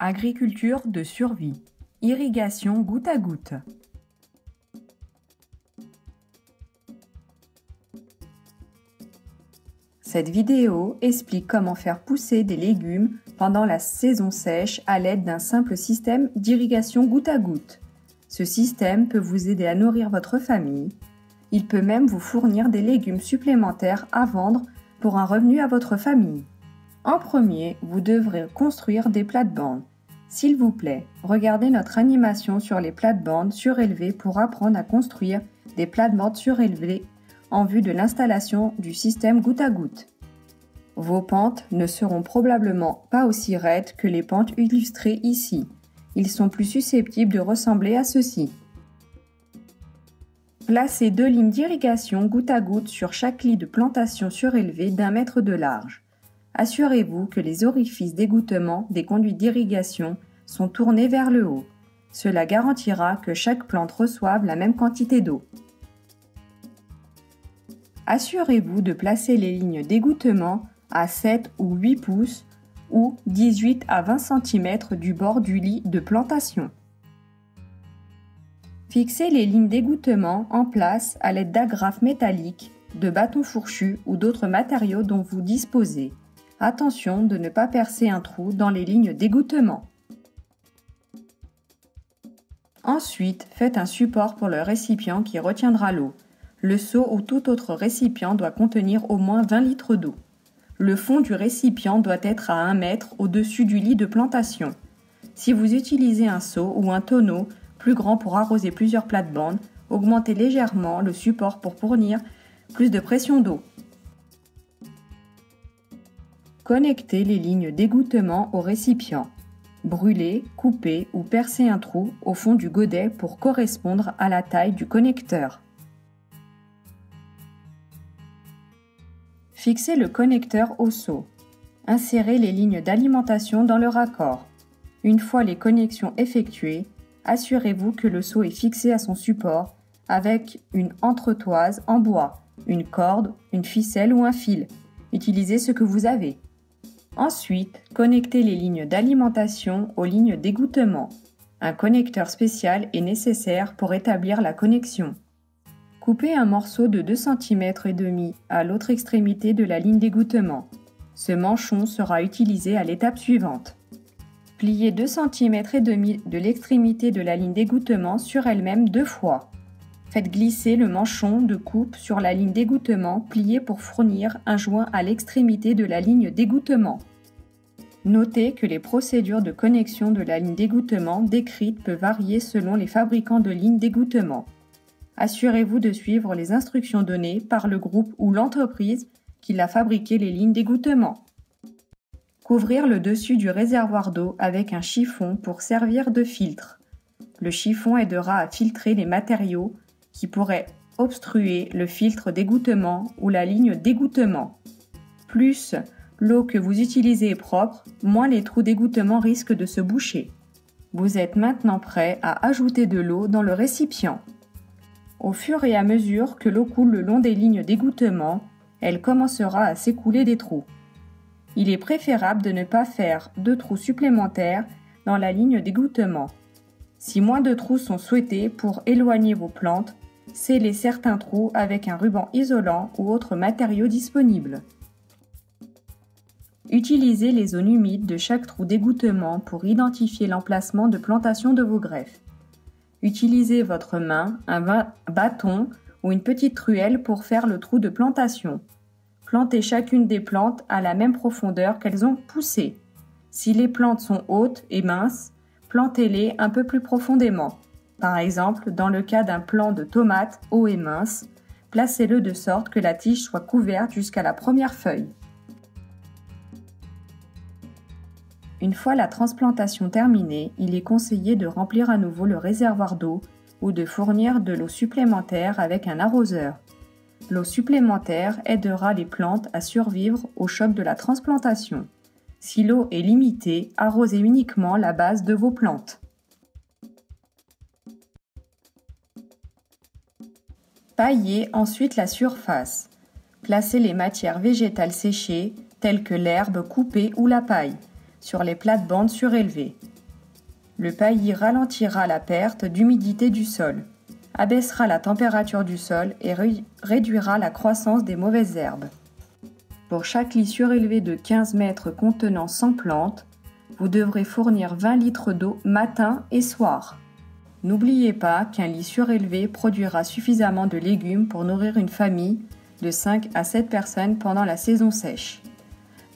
Agriculture de survie. Irrigation goutte à goutte. Cette vidéo explique comment faire pousser des légumes pendant la saison sèche à l'aide d'un simple système d'irrigation goutte à goutte. Ce système peut vous aider à nourrir votre famille. Il peut même vous fournir des légumes supplémentaires à vendre pour un revenu à votre famille. En premier, vous devrez construire des plates-bandes. S'il vous plaît, regardez notre animation sur les plates-bandes surélevées pour apprendre à construire des plates-bandes surélevées en vue de l'installation du système goutte à goutte. Vos pentes ne seront probablement pas aussi raides que les pentes illustrées ici. Ils sont plus susceptibles de ressembler à ceci. Placez 2 lignes d'irrigation goutte à goutte sur chaque lit de plantation surélevé d'1 mètre de large. Assurez-vous que les orifices d'égouttement des conduits d'irrigation sont tournés vers le haut. Cela garantira que chaque plante reçoive la même quantité d'eau. Assurez-vous de placer les lignes d'égouttement à 7 ou 8 pouces ou 18 à 20 cm du bord du lit de plantation. Fixez les lignes d'égouttement en place à l'aide d'agrafes métalliques, de bâtons fourchus ou d'autres matériaux dont vous disposez. Attention de ne pas percer un trou dans les lignes d'égouttement. Ensuite, faites un support pour le récipient qui retiendra l'eau. Le seau ou tout autre récipient doit contenir au moins 20 litres d'eau. Le fond du récipient doit être à 1 mètre au-dessus du lit de plantation. Si vous utilisez un seau ou un tonneau plus grand pour arroser plusieurs plates-bandes, augmentez légèrement le support pour fournir plus de pression d'eau. Connectez les lignes d'égouttement au récipient. Brûlez, coupez ou percez un trou au fond du godet pour correspondre à la taille du connecteur. Fixez le connecteur au seau. Insérez les lignes d'alimentation dans le raccord. Une fois les connexions effectuées, assurez-vous que le seau est fixé à son support avec une entretoise en bois, une corde, une ficelle ou un fil. Utilisez ce que vous avez. Ensuite, connectez les lignes d'alimentation aux lignes d'égouttement. Un connecteur spécial est nécessaire pour établir la connexion. Coupez un morceau de 2,5 cm à l'autre extrémité de la ligne d'égouttement. Ce manchon sera utilisé à l'étape suivante. Pliez 2,5 cm de l'extrémité de la ligne d'égouttement sur elle-même 2 fois. Faites glisser le manchon de coupe sur la ligne d'égouttement pliée pour fournir un joint à l'extrémité de la ligne d'égouttement. Notez que les procédures de connexion de la ligne d'égouttement décrites peuvent varier selon les fabricants de lignes d'égouttement. Assurez-vous de suivre les instructions données par le groupe ou l'entreprise qui a fabriqué les lignes d'égouttement. Couvrir le dessus du réservoir d'eau avec un chiffon pour servir de filtre. Le chiffon aidera à filtrer les matériaux qui pourraient obstruer le filtre d'égouttement ou la ligne d'égouttement. Plus l'eau que vous utilisez est propre, moins les trous d'égouttement risquent de se boucher. Vous êtes maintenant prêt à ajouter de l'eau dans le récipient. Au fur et à mesure que l'eau coule le long des lignes d'égouttement, elle commencera à s'écouler des trous. Il est préférable de ne pas faire de trous supplémentaires dans la ligne d'égouttement. Si moins de trous sont souhaités pour éloigner vos plantes, scellez certains trous avec un ruban isolant ou autre matériau disponible. Utilisez les zones humides de chaque trou d'égouttement pour identifier l'emplacement de plantation de vos greffes. Utilisez votre main, un bâton ou une petite truelle pour faire le trou de plantation. Plantez chacune des plantes à la même profondeur qu'elles ont poussé. Si les plantes sont hautes et minces, plantez-les un peu plus profondément. Par exemple, dans le cas d'un plant de tomates haut et mince, placez-le de sorte que la tige soit couverte jusqu'à la première feuille. Une fois la transplantation terminée, il est conseillé de remplir à nouveau le réservoir d'eau ou de fournir de l'eau supplémentaire avec un arroseur. L'eau supplémentaire aidera les plantes à survivre au choc de la transplantation. Si l'eau est limitée, arrosez uniquement la base de vos plantes. Paillez ensuite la surface. Placez les matières végétales séchées, telles que l'herbe coupée ou la paille, sur les plates-bandes surélevées. Le paillis ralentira la perte d'humidité du sol, abaissera la température du sol et réduira la croissance des mauvaises herbes. Pour chaque lit surélevé de 15 mètres contenant 100 plantes, vous devrez fournir 20 litres d'eau matin et soir. N'oubliez pas qu'un lit surélevé produira suffisamment de légumes pour nourrir une famille de 5 à 7 personnes pendant la saison sèche.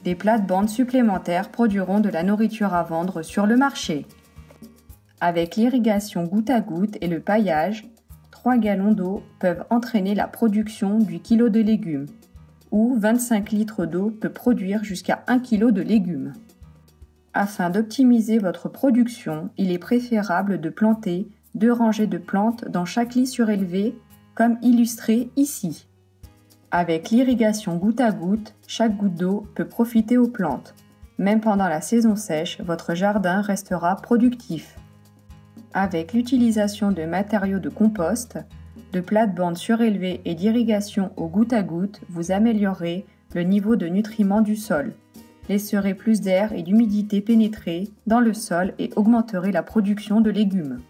Des plates-bandes supplémentaires produiront de la nourriture à vendre sur le marché. Avec l'irrigation goutte à goutte et le paillage, 3 gallons d'eau peuvent entraîner la production du kilo de légumes, ou 25 litres d'eau peut produire jusqu'à 1 kg de légumes. Afin d'optimiser votre production, il est préférable de planter 2 rangées de plantes dans chaque lit surélevé, comme illustré ici. Avec l'irrigation goutte à goutte, chaque goutte d'eau peut profiter aux plantes. Même pendant la saison sèche, votre jardin restera productif. Avec l'utilisation de matériaux de compost, de plates-bandes surélevées et d'irrigation au goutte à goutte, vous améliorerez le niveau de nutriments du sol, laisserez plus d'air et d'humidité pénétrer dans le sol et augmenterez la production de légumes.